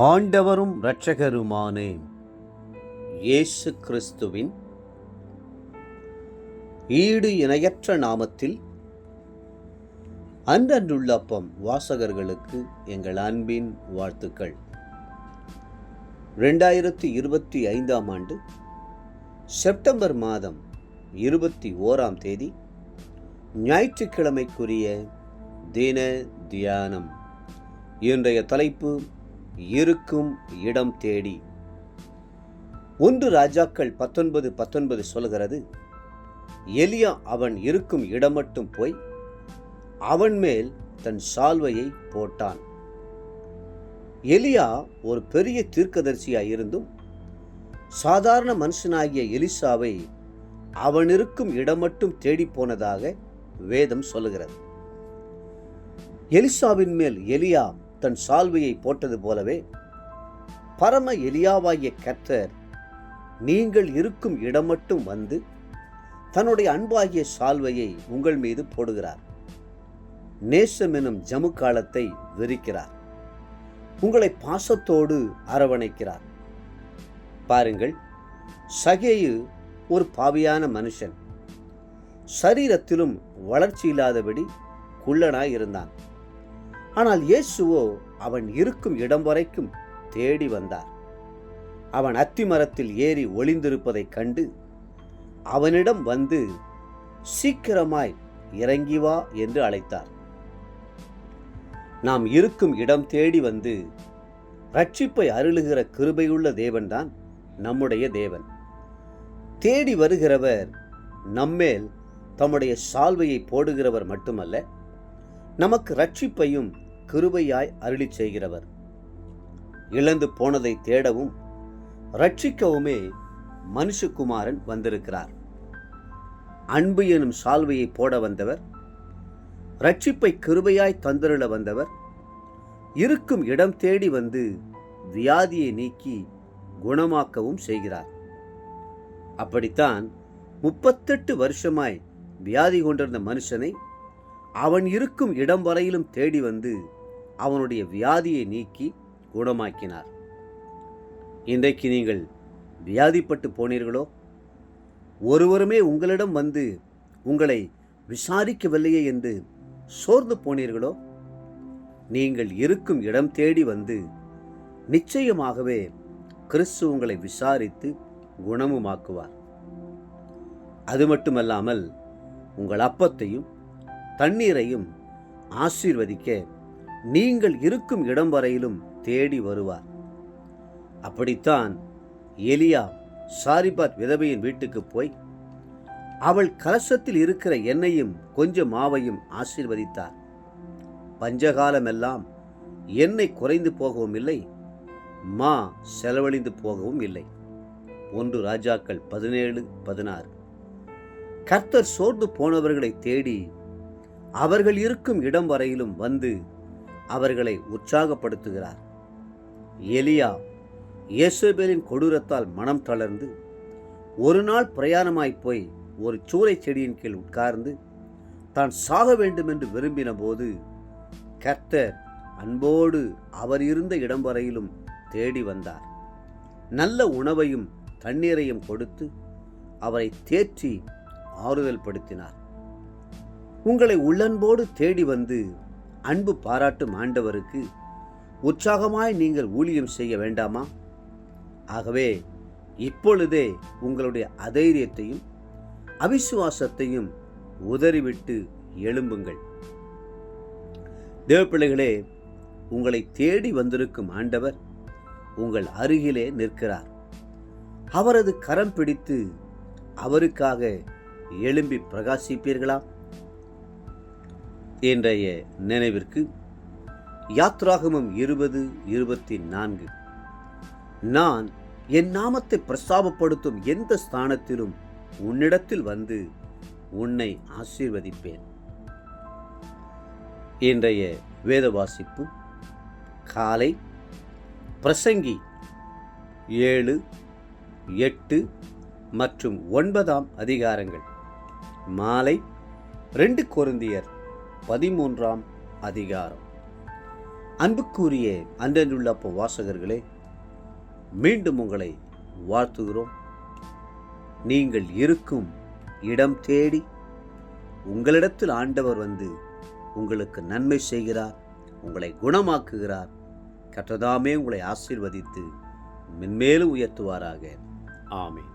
ஆண்டவரும் இரட்சகருமான இயேசு கிறிஸ்துவின் ஈடு இணையற்ற நாமத்தில் அன்றன்றுள்ள அப்பம் வாசகர்களுக்கு எங்கள் அன்பின் வாழ்த்துக்கள். 2025 ஆண்டு செப்டம்பர் மாதம் 21ஆம் தேதி ஞாயிற்றுக்கிழமைக்குரிய தின தியானம். இன்றைய தலைப்பு இருக்கும் இடம் தேடி. 1 ராஜாக்கள் 19:19 சொல்கிறது, எலியா அவன் இருக்கும் இடம் மட்டும் போய் அவன் மேல் தன் சால்வையை போட்டான். எலியா ஒரு பெரிய தீர்க்கதரிசியாய் இருந்தும் சாதாரண மனுஷனாகிய எலிசாவை அவன் இருக்கும் இடம் மட்டும் தேடி போனதாக வேதம் சொல்லுகிறது. எலிசாவின் மேல் எலியா தன் சால்வையை போட்டது போலவே பரம எலியாவாகிய கர்த்தர் நீங்கள் இருக்கும் இடம் மட்டும் வந்து தன்னுடைய அன்பாகிய சால்வையை உங்கள் மீது போடுகிறார். நேசம் எனும் ஜமுக்காலத்தை விரிக்கிறார். உங்களை பாசத்தோடு அரவணைக்கிறார். பாருங்கள், சகேயு ஒரு பாவியான மனுஷன். சரீரத்திலும் வளர்ச்சி இல்லாதபடி குள்ளனாய் இருந்தான். ஆனால் இயேசுவோ அவன் இருக்கும் இடம் வரைக்கும் தேடி வந்தார். அவன் அத்திமரத்தில் ஏறி ஒளிந்திருப்பதைக் கண்டு அவனிடம் வந்து சீக்கிரமாய் இறங்கி வா என்று அழைத்தார். நாம் இருக்கும் இடம் தேடி வந்து ரட்சிப்பை அருளுகிற கிருபையுள்ள தேவன்தான் நம்முடைய தேவன். தேடி வருகிறவர் நம்மேல் தம்முடைய சால்வையை போடுகிறவர் மட்டுமல்ல, நமக்கு ரட்சிப்பையும் கிருபையாய் அருளி செய்கிறவர். இழந்து போனதை தேடவும் ரட்சிக்கவுமே மனுஷகுமாரன் வந்திருக்கிறார். அன்பு எனும் சால்வையை போட வந்தவர், ரட்சிப்பை கிருபையாய் தந்தருள வந்தவர், இருக்கும் இடம் தேடி வந்து வியாதியை நீக்கி குணமாக்கவும் செய்கிறார். அப்படித்தான் 38 வருஷமாய் வியாதி கொண்டிருந்த மனுஷனை அவன் இருக்கும் இடம் வரையிலும் தேடி வந்து அவனுடைய வியாதியை நீக்கி குணமாக்கினார். இன்றைக்கு நீங்கள் வியாதிப்பட்டு போனீர்களோ, ஒருவருமே உங்களிடம் வந்து உங்களை விசாரிக்கவில்லையே என்று சோர்ந்து போனீர்களோ, நீங்கள் இருக்கும் இடம் தேடி வந்து நிச்சயமாகவே கிறிஸ்து உங்களை விசாரித்து குணமுமாக்குவார். அது மட்டுமல்லாமல் உங்கள் அப்பத்தையும் தண்ணீரையும் ஆசீர்வதிக்க நீங்கள் இருக்கும் இடம் வரையிலும் தேடி வருவார். அப்படித்தான் எலியா சாரிபாத் விதவையின் வீட்டுக்கு போய் அவள் கலசத்தில் இருக்கிற எண்ணெயும் கொஞ்சம் மாவையும் ஆசீர்வதித்தார். பஞ்சகாலமெல்லாம் எண்ணெய் குறைந்து போகவும் இல்லை, மா செலவழிந்து போகவும் இல்லை. 1 ராஜாக்கள் 17:16. கர்த்தர் சோர்ந்து போனவர்களை தேடி அவர்கள் இருக்கும் இடம் வரையிலும் வந்து அவர்களை உற்சாகப்படுத்துகிறார். எலியா யேசபேலின் கொடூரத்தால் மனம் தளர்ந்து ஒரு நாள் பிரயாணமாய் போய் ஒரு சூறை செடியின் கீழ் உட்கார்ந்து தான் சாக வேண்டும் என்று விரும்பின போது கர்த்தர் அன்போடு அவர் இருந்த இடம் வரையிலும் தேடி வந்தார். நல்ல உணவையும் தண்ணீரையும் கொடுத்து அவரை தேற்றி ஆறுதல் படுத்தினார். உங்களை உள்ளன்போடு தேடி வந்து அன்பு பாராட்டும் ஆண்டவருக்கு உற்சாகமாய் நீங்கள் ஊழியம் செய்ய வேண்டாமா? ஆகவே இப்பொழுதே உங்களுடைய அதைரியத்தையும் அவிசுவாசத்தையும் உதறிவிட்டு எழும்புங்கள். தேவப்பிள்ளைகளே, உங்களை தேடி வந்திருக்கும் ஆண்டவர் உங்கள் அருகிலே நிற்கிறார். அவரது கரம் பிடித்து அவருக்காக எழும்பி பிரகாசிப்பீர்களா? இன்றைய நினைவிற்கு யாத்ராகமம் 20:24. நான் என் நாமத்தை பிரஸ்தாபப்படுத்தும் எந்த ஸ்தானத்திலும் உன்னிடத்தில் வந்து உன்னை ஆசீர்வதிப்பேன். இன்றைய வேத வாசிப்பு காலை பிரசங்கி 7, 8 மற்றும் 9ஆம் அதிகாரங்கள். மாலை 2 கொரிந்தியர் 13ஆம் அதிகாரம். அன்புக்குரிய அன்றன்றுள்ள அப்போ வாசகர்களே, மீண்டும் உங்களை வாழ்த்துகிறோம். நீங்கள் இருக்கும் இடம் தேடி உங்களிடத்தில் ஆண்டவர் வந்து உங்களுக்கு நன்மை செய்கிறார், உங்களை குணமாக்குகிறார். கர்த்தர் தாமே உங்களை ஆசீர்வதித்து மென்மேலும் உயர்த்துவாராக. ஆமென்.